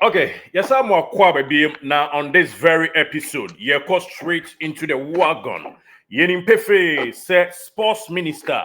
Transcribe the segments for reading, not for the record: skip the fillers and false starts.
Okay, yes, I'm baby. Now on this very episode, you go straight into the wagon. Yenim Pefe said sports minister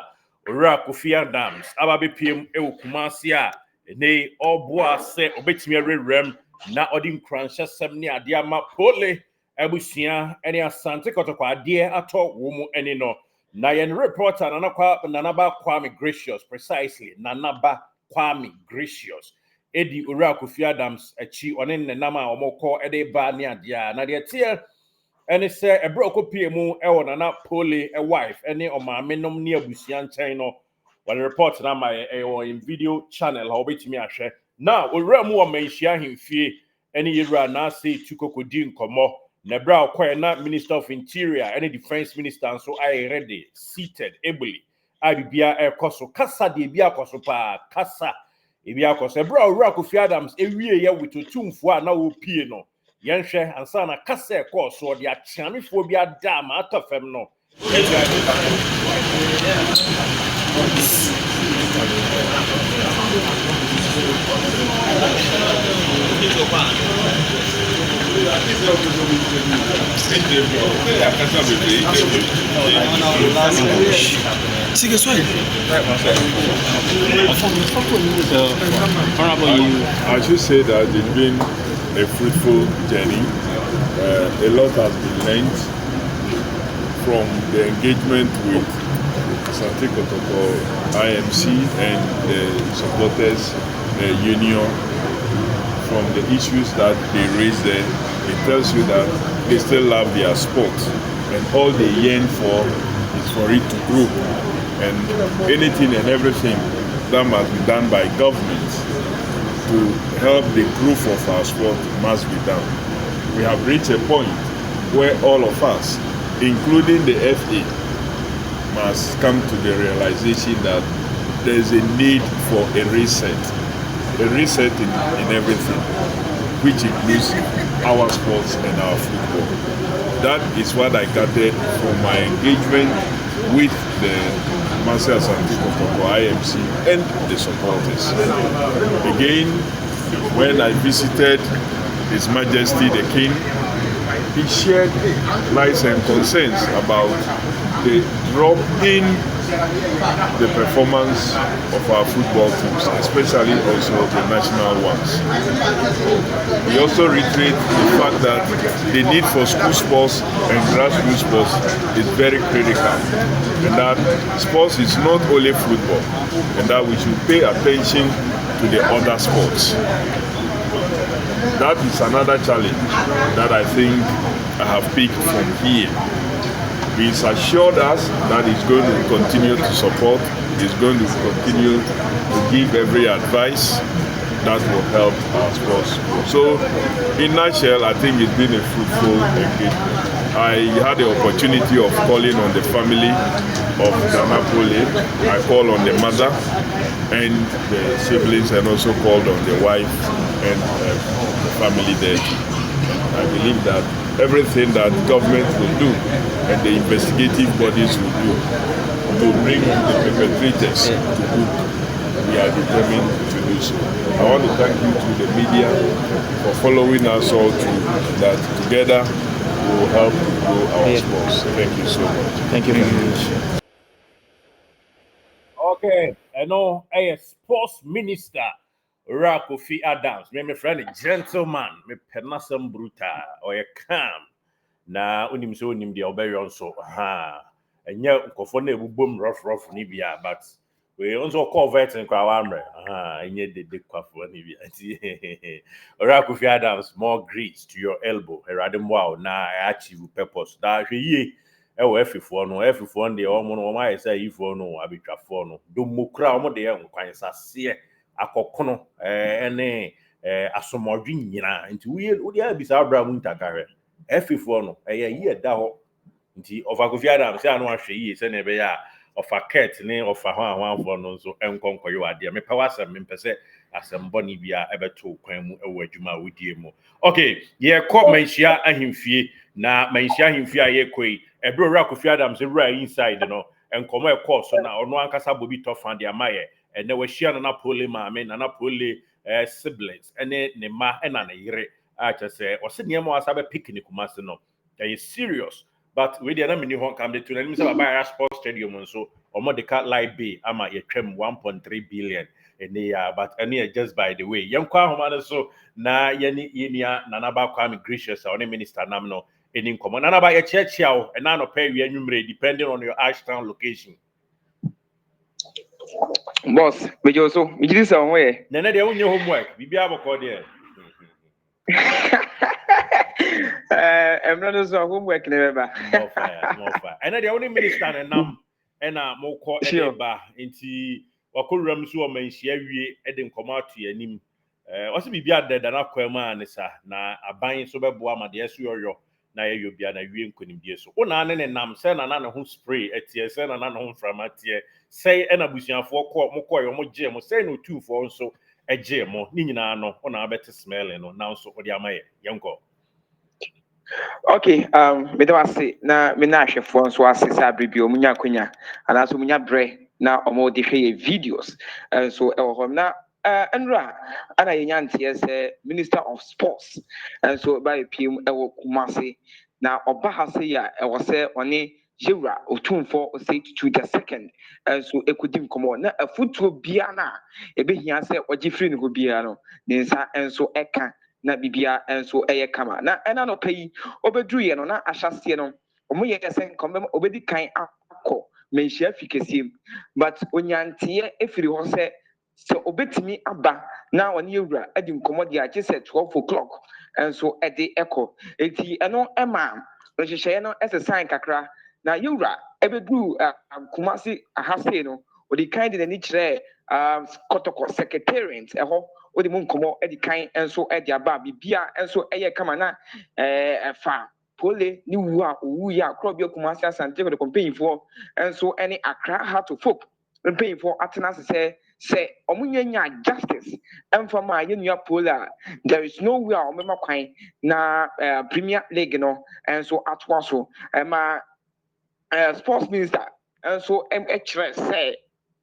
Ora Kofi Adams ababe PM e Kumasia ne oboa se obetimi rem na odin kransha sem ne ade ama Pooley ebusua ene asante kotokwa ade ato wo mu ene no na yen reporter nanaba Kwame Gracious precisely nanaba Kwame Gracious Edi Ora Kofi Adams echi one ne nama omoko ede ba ne ade na de tie ene se ebroko piemu e wona na Pooley a wife ene o maame nom ne abusia nchen no when report na my in video channel how betimi ahwe now owura mu o manhia hemfie ene yewura na say tukokodi nkomo na bra okoye na Minister of Interior ene Defense Minister so I ready seated ably abibia ekoso kasa de bia koso pa kasa ebia koso bra owura Kofi Adams ewie ye with Otumfour na wo pie no yenhwe ansa na kasa ekoso de achiamefo bia da ma atafem no I should say that it's been a fruitful journey. A lot has been learned from the engagement with Asante Kotoko IMC and the supporters union from the issues that they raised there. It tells you that they still love their sport and all they yearn for is for it to grow, and anything and everything that must be done by government to help the growth of our sport must be done. We have reached a point where all of us, including the FA, must come to the realization that there is a need for a reset in everything, which includes our sports and our football. That is what I gathered from my engagement with the Master Asante Kotoko IMC and the supporters. Again, when I visited His Majesty the King, he shared lights and concerns about the drop in the performance of our football teams, especially also the national ones. We also reiterate the fact that the need for school sports and grassroots sports is very critical, and that sports is not only football, and that we should pay attention to the other sports. That is another challenge that I think I have picked from here. He's assured us that he's going to continue to support, he's going to continue to give every advice that will help our sports. So, in a nutshell, I think it's been a fruitful engagement. I had the opportunity of calling on the family of Pooley. I called on the mother and the siblings, and also called on the wife and the family there. I believe that everything that government will do and the investigative bodies will do to bring the perpetrators to book, we are determined to do so. I want to thank you to the media for following us all through that. Together we will help grow our sports. Thank you so much. Thank you very much. Okay, I know a sports minister Ora Kofi Adams, me friend gentleman, me penasem brutal or a calm. Na unim so unim the oberion so and yet nkofo boom rough nibia, but we also convert in Kwamre and yet the kwafo nibia. Ora Kofi Adams, more grease to your elbow, eradem wow na achieve purpose. That ye everyone the omo say if no abitwafo no do mukra omo de nkwan sase akokono ene asomodwe nyina nti we abisa abraham ntakare efifo no ye da ho nti of Kofi Adams say anu ahwe yi se na be ya of a cat ne of a ho no so enkonkoyo ade me pa wasem me pese asembo ni bia ebeto kwan mu ewo adwuma wodie mu. Okay, ye ko manhia ahemfie na manhia ahemfie aye koi ebre Ora Kofi Adams right inside no enkomo e course na ono ankasa bobi tofa de amaye and we share na Pooley maame na Pooley siblings ene ne ma ena ne yere a che say o se niam wasa be pick ni Kumasi no is serious but we dey na mini hon kam dey to na nim say baba sports stadium nso omo de cat light bay ama ye twem 1.3 billion but any just by the way yam kwa homa so na yenia nana ba kwa gracious or minister nam no any common nana ba ye chia o na no pay we anwumre depending on your Ashtown location. Boss, we just so we did some way. Nana de onye homework bibia boko there. I'm not so homework never. More fire. And the only minister and nam and more call Edeba into Wakuram so menshia we Eden come out to your name. Also be dead than Aquema and sir. Na a buying sober boama, the SURO, na you be an away couldn't be so. One and nam send another home spray at your send another home from at ye. Say en abusian for court, Mokoy, or Jim, say no 2 for so a Jim or Nina no on our better smelling or now so for the Amaya, young girl. Okay, me do ase na me na ahwefo nso ase sa bribio munya kwanya ana so munya bre na omo de hwe videos so e wo hom na enra ana yenya ntie se Minister of Sports so by PM e wo Kumasi na oba ha se ya e wo se oni Yewura Otumfour Osei Tutu the second so ekudim komo na afutuo bia na ebehia se ogi free ne ho bia no ne nsa enso eka na bibia enso eye kama na ena no pay obedru ye no na ahyase no omo ye kese nkom obedi kan akọ menhia fikesiem but onyantie efiri ho se obetimi aba na oni Yewura edi nkomo dia che se 12 o'clock enso edi eko eti eno ema ohyehyɛ no exercise kakra na Yewura ebedru Kumasi ahase no odi kan de ni kyerɛ kotoko secretariat ɛhɔ odi mu nkomo edi kan enso edi aba bibia enso eye kama na fa Pooley ni wu a owu ya krobia Kumasi asante ko de campaign for enso any Accra Heart of Folk campaign for atena se omunya justice emfa ma yenua Pooley there is no way omema kwan na Premier League no enso atwa so ma sports minister enso kyerɛ sɛ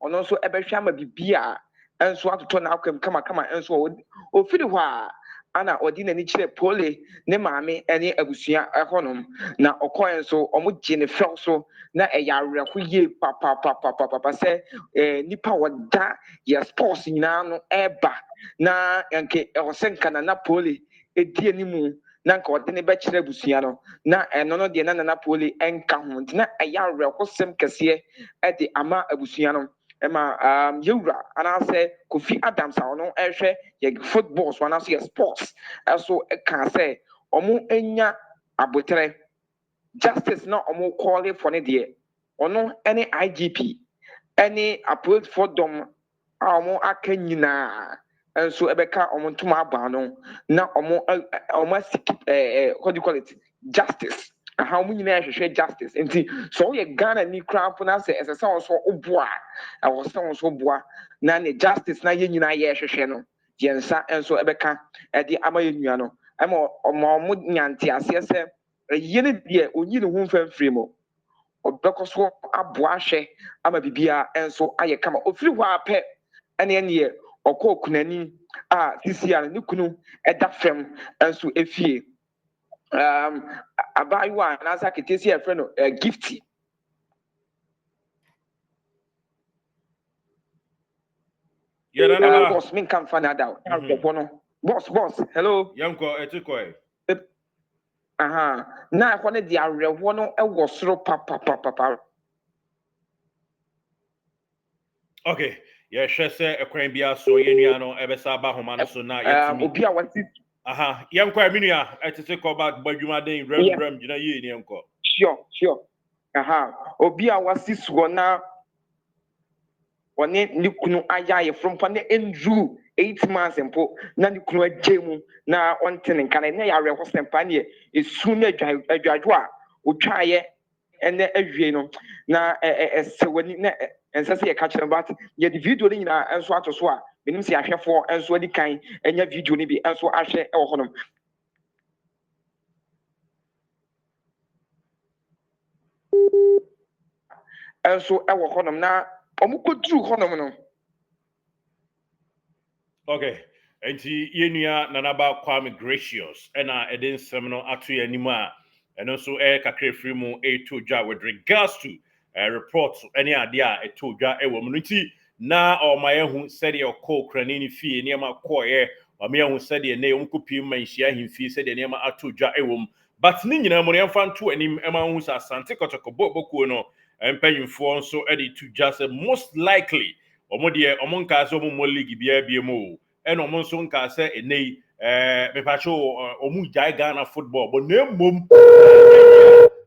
ɔno nso ɛbɛhwɛ ama bibia enso atoto na akwam kama enso ofiri hɔ a ana ɔdi n'ani kyerɛ Pooley ne maame ne abusua ɛhɔnom na ɔkɔɛ nso ɔmo gye ne fɛw so na ɛyɛ awerɛho yie papa sɛ nipa wɔda yɛ sports nyinaa no ɛɛba na nke ɛwɔ sɛ nka na Pooley edi animu na nka ɔde ne bɛkyerɛ abusua no na ɛno no deɛ na Nana Pooley ɛnka ho nti na ɛyɛ awerɛhosɛm kɛseɛ ɛde ama abusua no ɛma Yewura anaasɛ Kofi Adams a ɔno ɛhwɛ yɛ football so anaasɛ yɛ sports ɛso ɛka sɛ ɔmo enya abotrɛ justice na ɔmo kɔɔle for ne deɛ ɔno ɛne IGP ɛne apolitifoɔ dɔm a ɔmo aka nyinaa enso ebeka omo ntoma aba no na omo what do you call it justice how omo nyina hwehwe justice enti so ye Ghana ni cramp na se esesa so oboa e wo se so boa na ne justice na ye nyina ye hwehwe no ye nsa enso ebeka e de ama ye nua no ama omo nyante ase se ye ne de onyi ne ho mfamfiri mo obeko so aboa hwe ama bibia enso aye kama ofiri hɔ apɛ ene ne ọkọ kunani a sisi a ne kunu ɛda fam nso efie abayiwa n'asa ketesi efre no gifty boss min kan fa na da boss hello yanko etikoi na ɛhɔ ne de awerɛhoɔ no ɛwɔ soro papa okay yɛhwɛ sɛ ɛkwan bi aso yɛnua no ɛbɛsa aba homa no so na yɛtumi obi a wasi yɛnkɔ aminua ɛtete kɔba badwumaden rem gyina yie ne yɛnkɔ sure obi a wasi soɔ na ɔne ne kunu ayɛ from pa ne endru 8 months mpo na ne kunu agye mu na ɔnte ne nka na yɛ awerɛho sɛmpa ne esu na adwadwo a otwaayɛ ɛnɛ awie no na ɛsɛ wani na ensa se yɛka kyerɛ but yɛ de video ni nyinaa enso ato so a menim se ahwɛfoɔ enso adi kan enya video ni bi enso ahwɛ ɛwɔ hɔnom enso ɛwɔ hɔnom na ɔmo koduru hɔnom no okay enti yenua nanaba Kwame Gracious ena eden semino atu yanima and also kakre free mu to dwa with regards to reports any idea to dwa ewo mu nti na o ma yehu said your call kranini fee niema ko ma me yehu said ne umkupi manhia himfie said niema atu dwa ewo mu but ni nyina mo yemfa nto anim ema hu sa asante kotoko bobokuo no empanyimfo nso edi to just most likely omo de omo nka so mo league bia bia mu eno omo nso nka se enei mepacho omu jai Ghana football but na mom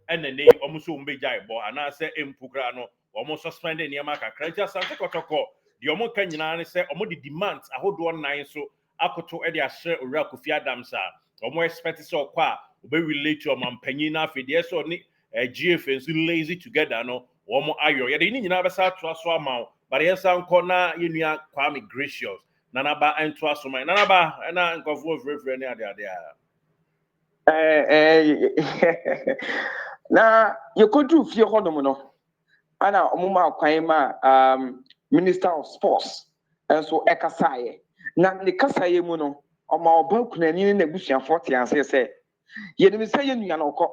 enene omo so mbe jai bo ana se empukra no omo suspend niema kakra nti asante kotoko de omo ka nyina ne se omo de demands ahodo nine so akoto e de ahye owura Kofi Adams a omo expect se okwa obe relate to mampanyin na afede so ni GFN so lazy together no omo ayo ye de ni nyina besa to aso ama but yensa nko na yenua Kwame Gracious nanaba ento aso man nanaba na nkofo frefre ne ade na yekodu fie hodom no ana omuma kwan ma Minister of Sports enso ekasaye na ne kasaye mu no oma oba kunani na busuafo te ase se yenim se yenua na okọ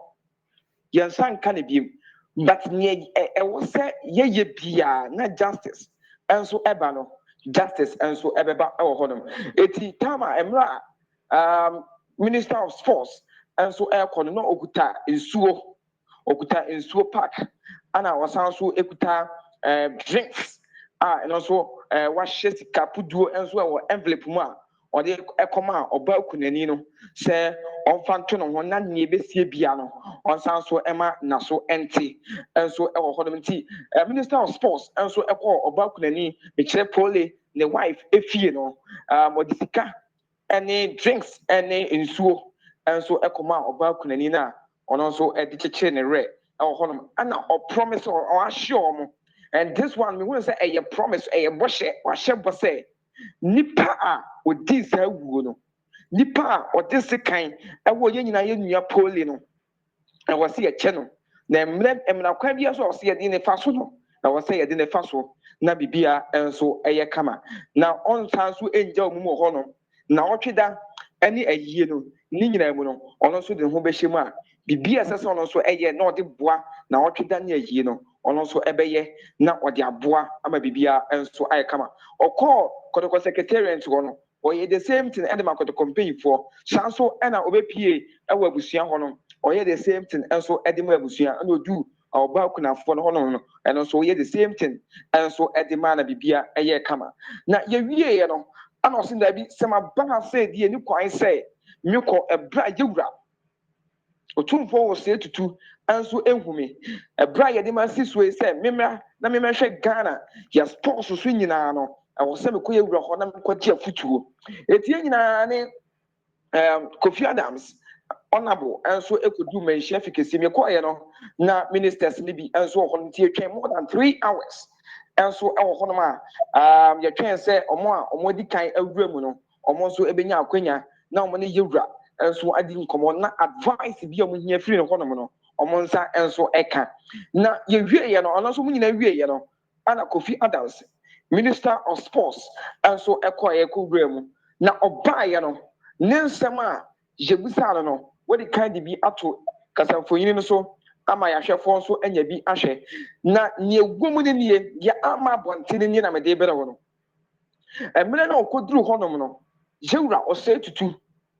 yensa nka ne biem but ne wo se ye bia na justice enso eba no justice enso ebeba ewo hodom eti tama emra Minister of Sports enso ekọ no okuta nsuo park ana wasan so ekuta drinks and also wahye sika puduo enso ewo envelope mu a ode ekoma oba kunani no se onfanto no ho na ne besie bia no onsan so ema na so enti enso ewo hodom nti Minister of Sports enso ekọ oba kunani me kire Pooley ne wife efie no modisika any drinks any nsuo enso ekoma oba kunani na ono so edicheche ne re honum ana o promise or assure mo and this one me won say a promise a boshe wa shebo say nipa a odi sa wuo no nipa a odi sekan e wo ye nyina ye nua Pooley no e wo se ye che no na emna kwa bia so o se ye di ne faso no na wo se ye di ne faso na bibia enso eye kama na on san so enja omumu honum na otweda ani ayie no ni nyina mu no ono so de ho behye mu a bibia sese ono so eye na ode boa na otweda ne ayie no ono so ebeye na ode aboa ama bibia enso aye kama okọ kotoko secretariat ho no oye the same thing and makoto campaign for sanso na obepie ewo abusua ho no oye the same thing enso edema abusua na odu oba kunafo no ho no eno so oye the same thing enso edema na bibia eye kama na ye wie ye no ana osin da bi sema ba say die ni kwan say nyuko ebra yewura Otumfour Osei Tutu enso ehumi ebra ye de ma siswe say memra na memhwe Ghana ya sports so nyina no ewo se me koye wura ho na mkwachi afutuo etie nyina ne Kofi Adams honorable enso ekodu menhia fikesi me koye no na ministers ni bi enso ho ntie twen more than 3 hours enso ewo ho no ma ye twen se omo di kan awura mu no omo nso ebenya akwanya na omo ne yewura enso adi nkomo na advice bi omo hia free no ho no no omo nsa enso eka na ye wie ye no ono nso mu nyina wie ye no ana Kofi Adams Minister of Sports enso ekoye kowura mu na obaye no ne nsem a jebusa no wodi kan di bi ato kasamfonyin no so ama ya hwefo nso anya bi ahwe na ne egwom ne nie ya ama bontene ni na mede bere wo no emre na okoduru honom no jewura Osei Tutu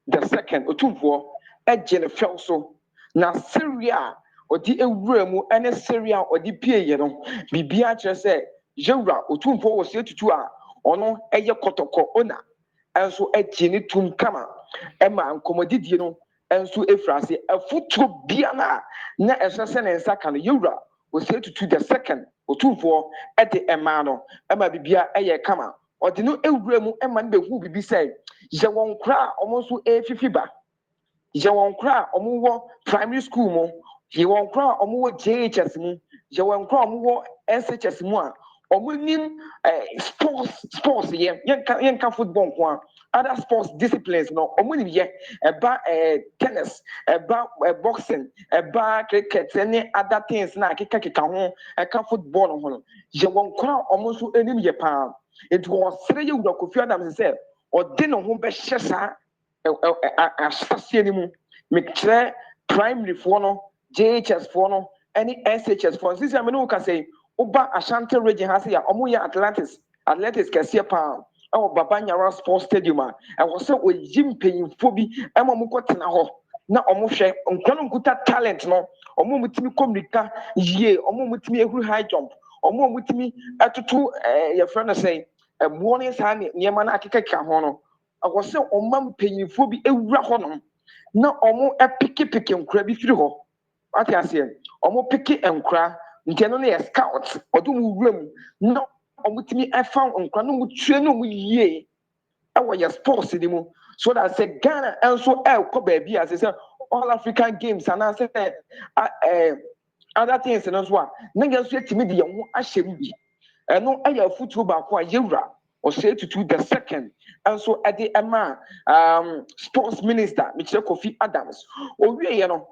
the second Otumfour eje ne fel so na Syria odi ewura mu ene Syria odi pie ye no bibia kire se jewura Otumfour Osei Tutu a ono eye kotoko ona enso eje ne tum kama ema nkomodidie no enso efrase afutuo bia na esese ne nsa kan yewura Osei Tutu the second Otumfour ede ema no ema bibia eye kama odi no ewura mu ema ne behu bibi say je won kra omo so efifi ba je won kra omo wo primary school mo je won kra omo wo JHS mu je won kra omo wo SHS mu a omo nim sports yenka football kwa other sports disciplines no omo nim ye eba tennis eba boxing eba cricket any other things na keka ho eka football no ho je won kra omo so enim ye pa it was sere ye wura Kofi Adams say or dinner who be shesa assassin anymore. Make primary for no, JHS for no, any SHS for this. I mean, can say, Oba Ashanti region has here, Omuya Atlantis Cassia Pound, our Babanya Sports Stadium, and was so with Jim paying Phoebe, Emma Mukotina. Na omushe onkano kuta talent no omo mutimi komrika ye omo mutimi ehuru high jump omo mutimi atutu your friend say warning sign niema na akeka ho no akose omam panyinfo bi ewura ho no na omo epiki nkura bi firi ho ati ase omo piki nkura nteno na scout odum wuram na omo timi efa nkura no mutue no mu yie ewo ya sports ni mu. So that say Ghana also baby as I said all African games and I said other things and as well. Niggas yet to me the ashemi. And no air football back Yura Osei Tutu the second. And so at the sports minister, Mr. Kofi Adams. Oh we I know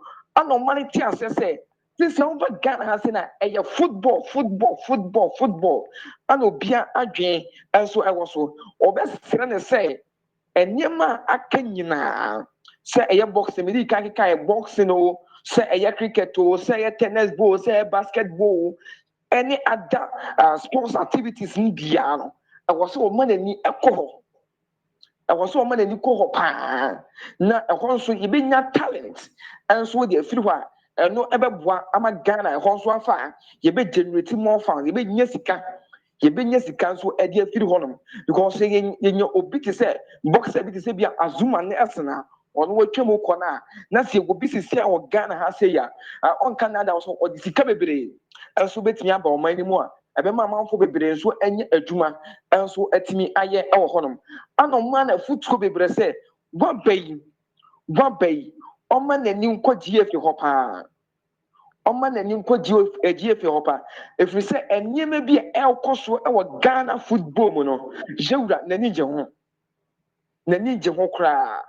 money tears say this over Ghana has in a football. I know Bia Adrian and so I was so or best say. And yema akanyina say a boxing me kai boxing o say a cricket o say a tennis ball say a basketball any other sports activities in biano I was so money ni ekoho I was so money ni ko pa na ehon so yebenya talent and so dey feel wa no ebeboa ama Ghana ehon so afa yebe generate more fans yebe nya sika yebenya sika so ade afiri honom because yenyo obi te say boxer bi te say bia azuma ne esena ono watwam ukona na se obi sisi a Ghana ha say ya on Canada so odi sika bebre enso betimi aba o mani mu a ebema amanfo bebre enso enye adwuma enso atimi aye e wo honom ano man na futuko bebre say wabai o man nani nkogye afi ho pa Oman nani nkogye afi ho pa efiri say enyema bi elkoso e wo Ghana football mu no jewura nani je ho kra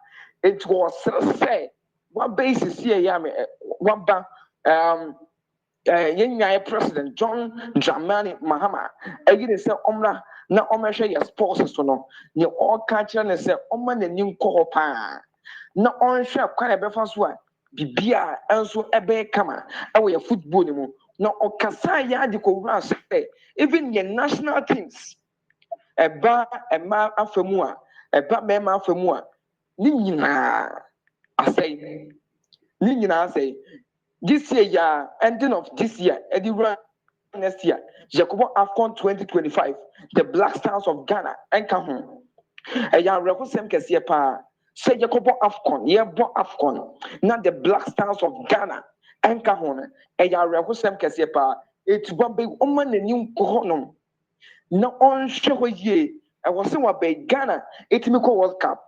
it was say one basis here ya me one ba yenyaye president John Dramani Mahama agide say omra na omehwe ya sports so no ne all culture ne say oman nani nko pa na onhwe kwa na befa so a bibia enso ebe kama ewe ya football ni mu na okasa ya de ko wura say even the national teams eba afamu a eba mema afamu a ni nyina asay this year ya ending of this year next year Jacobo Afcon 2025 the Black Stars of Ghana enka ho ya rekusem kese pa say Jacobo Afcon Afcon na the Black Stars of Ghana enka ho ya rekusem kese pa etuba be oman nani nko no na onhwe ho ye e was say wa be Ghana etimi ko World Cup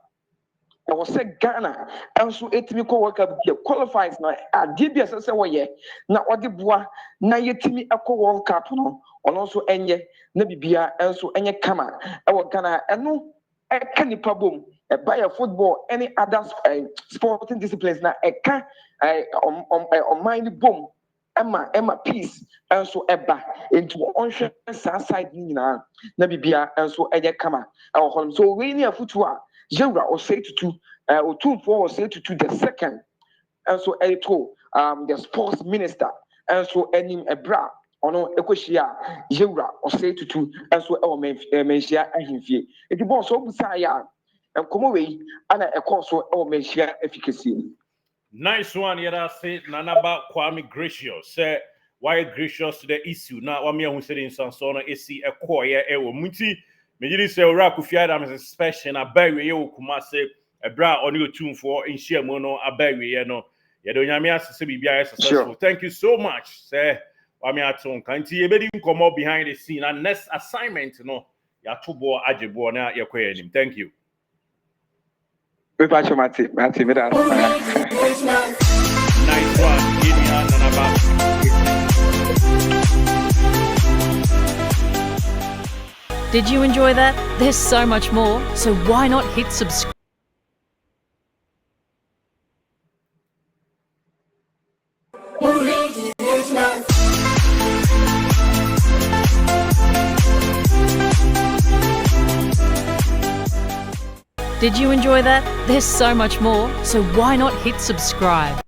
I was say Ghana and so etimi ko World Cup qualifies na adibia say we na odi boa na yetimi akọ World Cup no ono so enye na bibia enso enye kama e wo Ghana eno e ka nipa bom e buy football any other sporting disciplines na e ka on mind bom Emma peace and so eba into onhwe side nyina na bibia enso enye kama e wo so we ni afutu a Jewra Osei Tutu, Otumfour Osei Tutu the second, and so the sports minister, and so enim ebra, ono ekoshia Jewra Osei Tutu, and so our menshia ahimfie. It was so busaya, and come away, and a course so our menshia efficacy. Nice one, yada say Nanaba Kwame Gracious, say why gracious to the issue. Now, what me who said in Sansona is see a choir, muti. Mejiri se ora Kufia Adams is special na bawe ye Kumase ebra oni Otumfour in share mono abawe ye no ye do nyame asese bibia successful. Thank you so much say wa me aton kanti ye bedi nkomo behind the scene and next assignment no ya tobo agebo na ye kwaye nim. Thank you. We patch Mati me da. Nice one. Give me Nanaba. Did you enjoy that? There's so much more, so why not hit subscribe? Did you enjoy that? There's so much more, so why not hit subscribe?